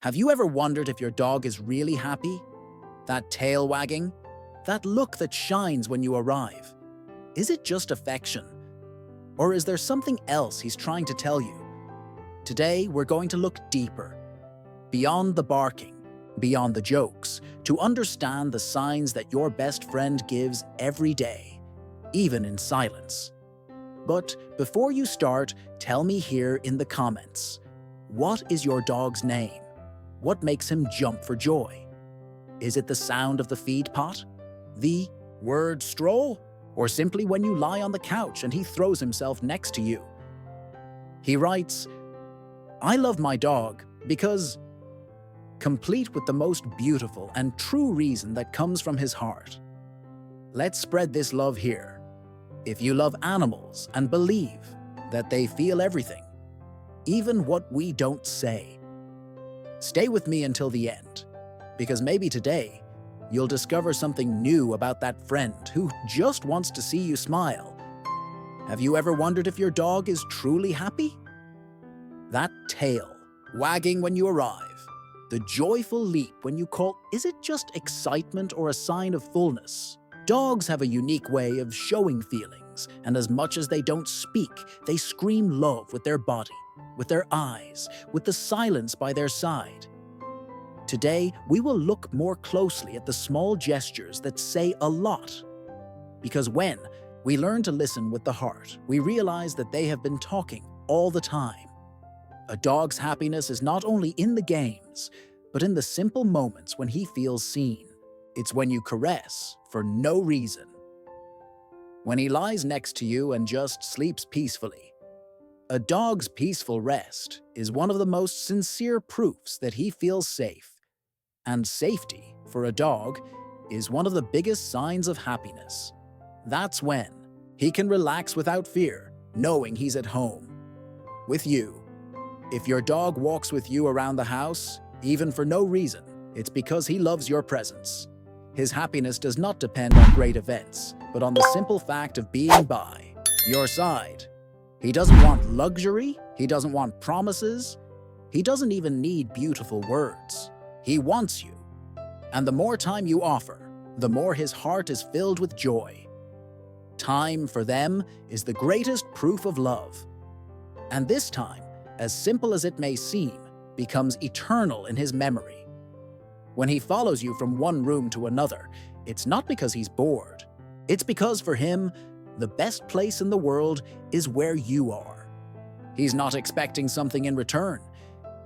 Have you ever wondered if your dog is really happy? That tail wagging? That look that shines when you arrive? Is it just affection? Or is there something else he's trying to tell you? Today, we're going to look deeper, beyond the barking, beyond the jokes, to understand the signs that your best friend gives every day, even in silence. But before you start, tell me here in the comments, what is your dog's name? What makes him jump for joy? Is it the sound of the feed pot? The word stroll? Or simply when you lie on the couch and he throws himself next to you? He writes, "I love my dog because," complete with the most beautiful and true reason that comes from his heart. Let's spread this love here. If you love animals and believe that they feel everything, even what we don't say, stay with me until the end, because maybe today you'll discover something new about that friend who just wants to see you smile. Have you ever wondered if your dog is truly happy? That tail wagging when you arrive, the joyful leap when you call, is it just excitement or a sign of fullness? Dogs have a unique way of showing feelings, and as much as they don't speak, they scream love with their body, with their eyes, with the silence by their side. Today, we will look more closely at the small gestures that say a lot. Because when we learn to listen with the heart, we realize that they have been talking all the time. A dog's happiness is not only in the games, but in the simple moments when he feels seen. It's when you caress for no reason. When he lies next to you and just sleeps peacefully. A dog's peaceful rest is one of the most sincere proofs that he feels safe. And safety, for a dog, is one of the biggest signs of happiness. That's when he can relax without fear, knowing he's at home. With you. If your dog walks with you around the house, even for no reason, it's because he loves your presence. His happiness does not depend on great events, but on the simple fact of being by your side. He doesn't want luxury, he doesn't want promises, he doesn't even need beautiful words. He wants you. And the more time you offer, the more his heart is filled with joy. Time for them is the greatest proof of love. And this time, as simple as it may seem, becomes eternal in his memory. When he follows you from one room to another, it's not because he's bored. It's because for him, the best place in the world is where you are. He's not expecting something in return.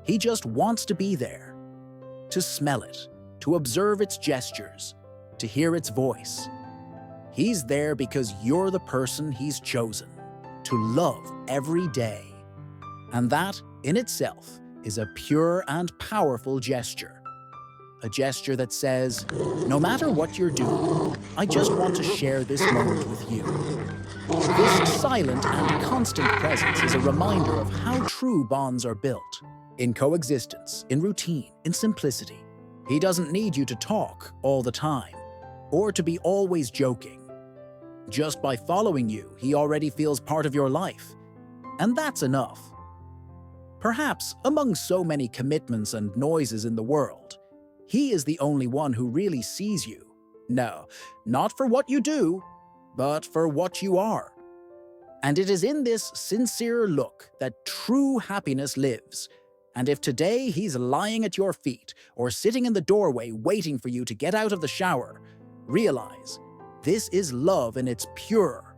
He just wants to be there, to smell it, to observe its gestures, to hear its voice. He's there because you're the person he's chosen to love every day. And that, in itself, is a pure and powerful gesture. A gesture that says, no matter what you're doing, I just want to share this moment with you. This silent and constant presence is a reminder of how true bonds are built. In coexistence, in routine, in simplicity. He doesn't need you to talk all the time, or to be always joking. Just by following you, he already feels part of your life. And that's enough. Perhaps, among so many commitments and noises in the world, he is the only one who really sees you. No, not for what you do, but for what you are. And it is in this sincere look that true happiness lives. And if today he's lying at your feet or sitting in the doorway waiting for you to get out of the shower, realize this is love in its pure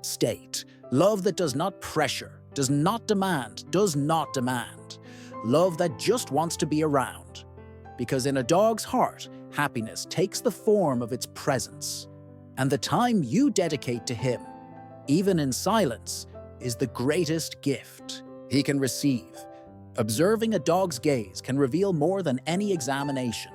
state. Love that does not pressure, does not demand. Love that just wants to be around. Because in a dog's heart, happiness takes the form of its presence. And the time you dedicate to him, even in silence, is the greatest gift he can receive. Observing a dog's gaze can reveal more than any examination.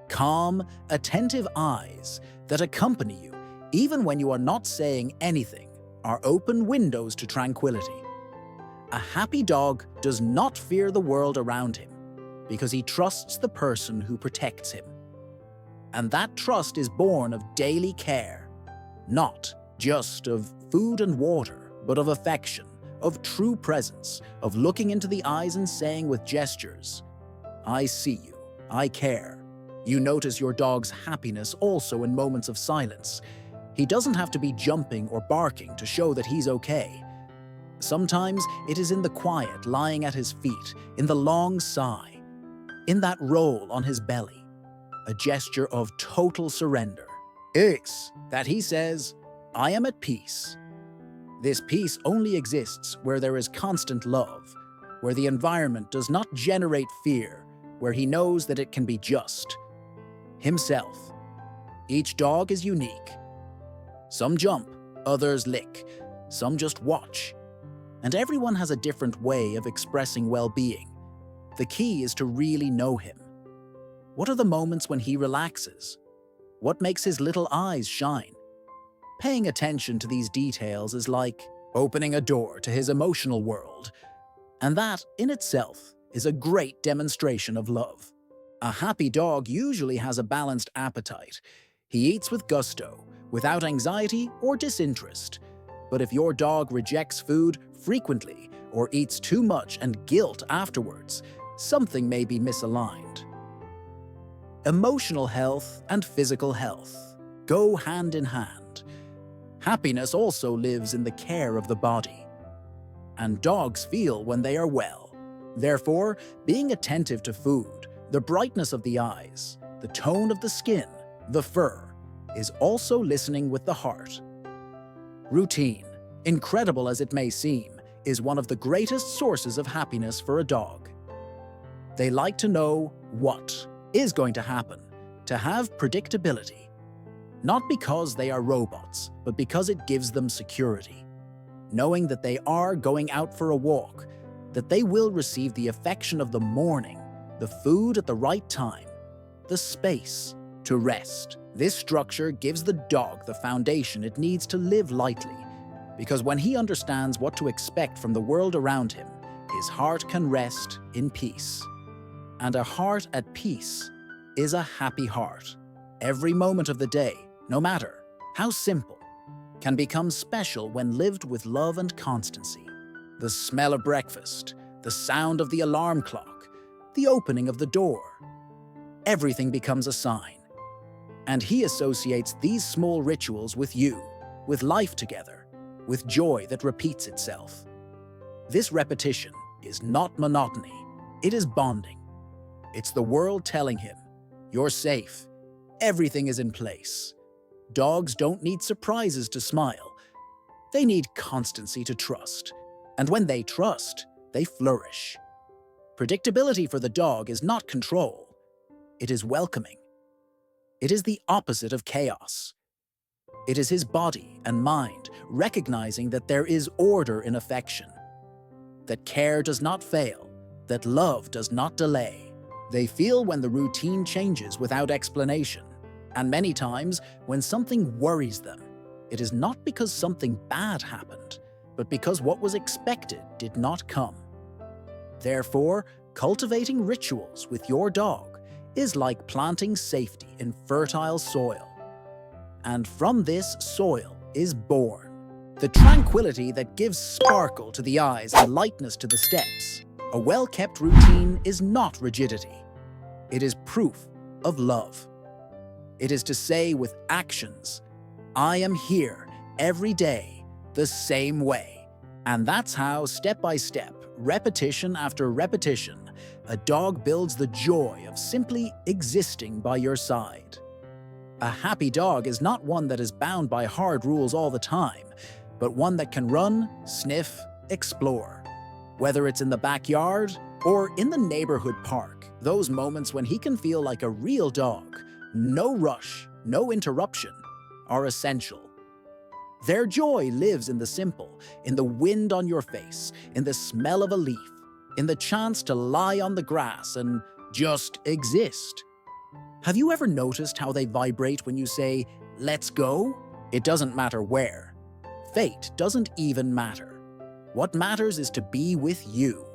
Calm, attentive eyes that accompany you, even when you are not saying anything, are open windows to tranquility. A happy dog does not fear the world around him, because he trusts the person who protects him. And that trust is born of daily care, not just of food and water, but of affection, of true presence, of looking into the eyes and saying with gestures, I see you. I care. You notice your dog's happiness also in moments of silence. He doesn't have to be jumping or barking to show that he's okay. Sometimes it is in the quiet lying at his feet, in the long sigh, in that roll on his belly, a gesture of total surrender. It's that he says, I am at peace. This peace only exists where there is constant love, where the environment does not generate fear, where he knows that it can be just himself. Each dog is unique. Some jump, others lick, some just watch. And everyone has a different way of expressing well-being. The key is to really know him. What are the moments when he relaxes? What makes his little eyes shine? Paying attention to these details is like opening a door to his emotional world. And that, in itself, is a great demonstration of love. A happy dog usually has a balanced appetite. He eats with gusto, without anxiety or disinterest. But if your dog rejects food frequently or eats too much and guilt afterwards, something may be misaligned. Emotional health and physical health go hand in hand. Happiness also lives in the care of the body. And dogs feel when they are well. Therefore, being attentive to food, the brightness of the eyes, the tone of the skin, the fur, is also listening with the heart. Routine, incredible as it may seem, is one of the greatest sources of happiness for a dog. They like to know what is going to happen, to have predictability. Not because they are robots, but because it gives them security. Knowing that they are going out for a walk, that they will receive the affection of the morning, the food at the right time, the space to rest. This structure gives the dog the foundation it needs to live lightly, because when he understands what to expect from the world around him, his heart can rest in peace. And a heart at peace is a happy heart. Every moment of the day, no matter how simple, can become special when lived with love and constancy. The smell of breakfast, the sound of the alarm clock, the opening of the door. Everything becomes a sign. And he associates these small rituals with you, with life together, with joy that repeats itself. This repetition is not monotony, it is bonding. It's the world telling him, you're safe, everything is in place. Dogs don't need surprises to smile. They need constancy to trust. And when they trust, they flourish. Predictability for the dog is not control. It is welcoming. It is the opposite of chaos. It is his body and mind recognizing that there is order in affection, that care does not fail, that love does not delay. They feel when the routine changes without explanation. And many times, when something worries them, it is not because something bad happened, but because what was expected did not come. Therefore, cultivating rituals with your dog is like planting safety in fertile soil. And from this soil is born the tranquility that gives sparkle to the eyes and lightness to the steps. A well-kept routine is not rigidity. It is proof of love. It is to say with actions, I am here every day the same way. And that's how, step by step, repetition after repetition, a dog builds the joy of simply existing by your side. A happy dog is not one that is bound by hard rules all the time, but one that can run, sniff, explore. Whether it's in the backyard or in the neighborhood park, those moments when he can feel like a real dog, no rush, no interruption, are essential. Their joy lives in the simple, in the wind on your face, in the smell of a leaf, in the chance to lie on the grass and just exist. Have you ever noticed how they vibrate when you say, "Let's go"? It doesn't matter where. Fate doesn't even matter. What matters is to be with you.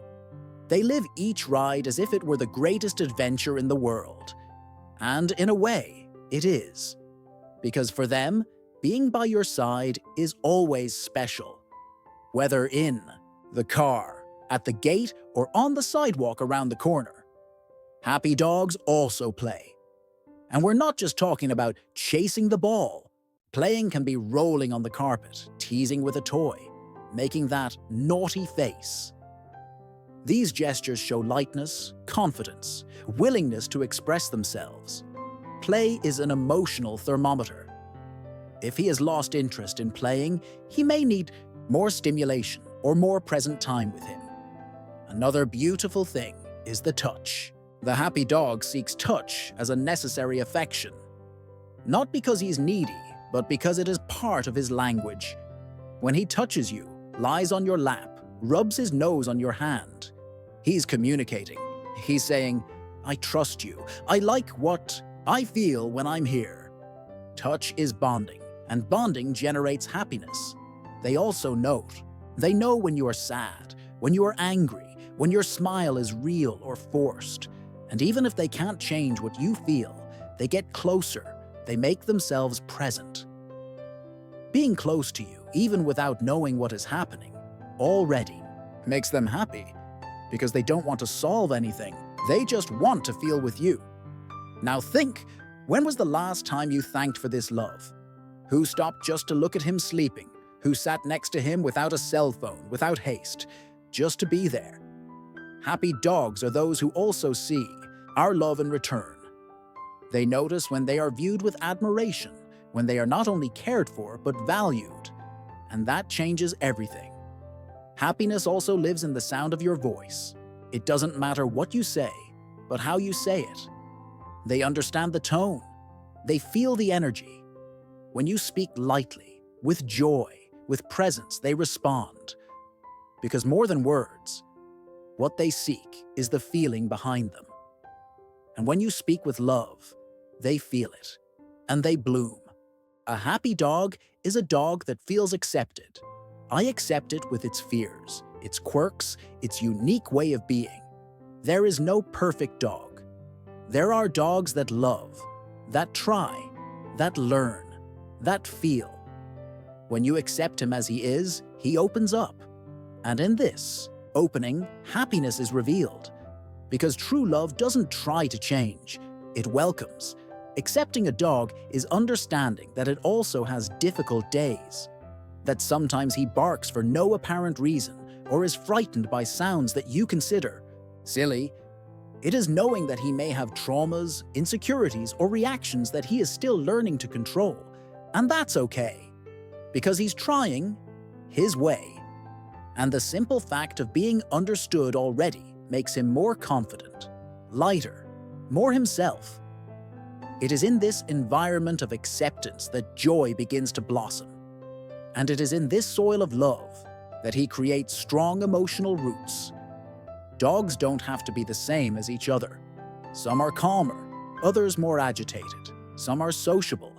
They live each ride as if it were the greatest adventure in the world. And in a way, it is. Because for them, being by your side is always special. Whether in the car, at the gate, or on the sidewalk around the corner. Happy dogs also play. And we're not just talking about chasing the ball. Playing can be rolling on the carpet, teasing with a toy, making that naughty face. These gestures show lightness, confidence, willingness to express themselves. Play is an emotional thermometer. If he has lost interest in playing, he may need more stimulation or more present time with him. Another beautiful thing is the touch. The happy dog seeks touch as a necessary affection. Not because he's needy, but because it is part of his language. When he touches you, lies on your lap, rubs his nose on your hand, he's communicating. He's saying, "I trust you. I like what I feel when I'm here." Touch is bonding, and bonding generates happiness. They also note. They know when you are sad, when you are angry, when your smile is real or forced. And even if they can't change what you feel, they get closer. They make themselves present. Being close to you, even without knowing what is happening, already makes them happy because they don't want to solve anything. They just want to feel with you. Now think, when was the last time you thanked for this love? Who stopped just to look at him sleeping? Who sat next to him without a cell phone, without haste, just to be there? Happy dogs are those who also see our love in return. They notice when they are viewed with admiration, when they are not only cared for, but valued. And that changes everything. Happiness also lives in the sound of your voice. It doesn't matter what you say, but how you say it. They understand the tone. They feel the energy. When you speak lightly, with joy, with presence, they respond. Because more than words, what they seek is the feeling behind them. And when you speak with love, they feel it, and they bloom. A happy dog is a dog that feels accepted. I accept it with its fears, its quirks, its unique way of being. There is no perfect dog. There are dogs that love, that try, that learn, that feel. When you accept him as he is, he opens up. And in this opening, happiness is revealed. Because true love doesn't try to change, it welcomes. Accepting a dog is understanding that it also has difficult days, that sometimes he barks for no apparent reason or is frightened by sounds that you consider silly. It is knowing that he may have traumas, insecurities, or reactions that he is still learning to control. And that's okay, because he's trying his way. And the simple fact of being understood already makes him more confident, lighter, more himself. It is in this environment of acceptance that joy begins to blossom. And it is in this soil of love that he creates strong emotional roots. Dogs don't have to be the same as each other. Some are calmer, others more agitated. Some are sociable,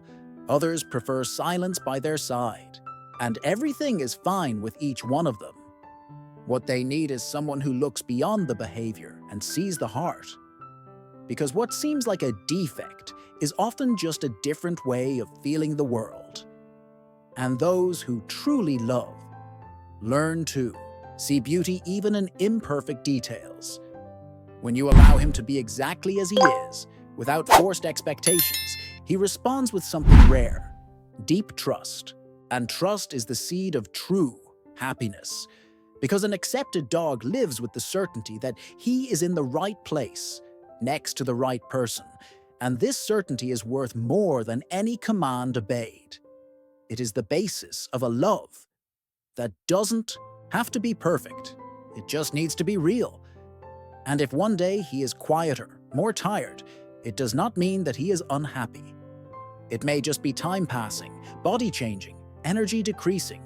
others prefer silence by their side. And everything is fine with each one of them. What they need is someone who looks beyond the behavior and sees the heart. Because what seems like a defect is often just a different way of feeling the world. And those who truly love learn to see beauty even in imperfect details. When you allow him to be exactly as he is, without forced expectations, he responds with something rare, deep trust. And trust is the seed of true happiness. Because an accepted dog lives with the certainty that he is in the right place, next to the right person, and this certainty is worth more than any command obeyed. It is the basis of a love that doesn't have to be perfect. It just needs to be real. And if one day he is quieter, more tired, it does not mean that he is unhappy. It may just be time passing, body changing, energy decreasing.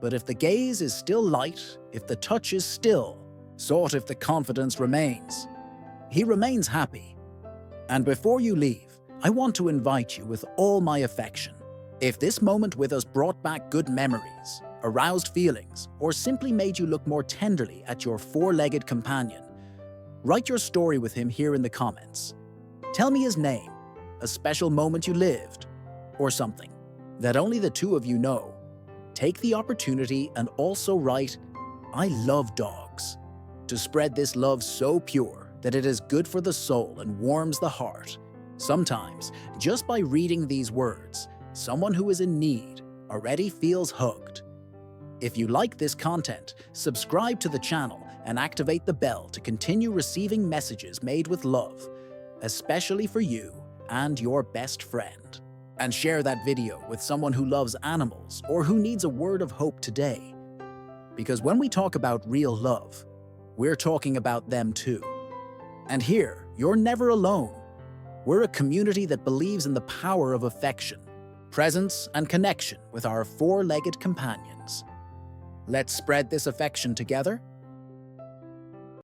But if the gaze is still light, if the touch is still, if the confidence remains, he remains happy. And before you leave, I want to invite you with all my affection. If this moment with us brought back good memories, aroused feelings, or simply made you look more tenderly at your four-legged companion, write your story with him here in the comments. Tell me his name, a special moment you lived, or something that only the two of you know. Take the opportunity and also write, "I love dogs," to spread this love so pure that it is good for the soul and warms the heart. Sometimes, just by reading these words, someone who is in need already feels hugged. If you like this content, subscribe to the channel and activate the bell to continue receiving messages made with love, especially for you and your best friend. And share that video with someone who loves animals or who needs a word of hope today. Because when we talk about real love, we're talking about them too. And here, you're never alone. We're a community that believes in the power of affection, presence, and connection with our four-legged companions. Let's spread this affection together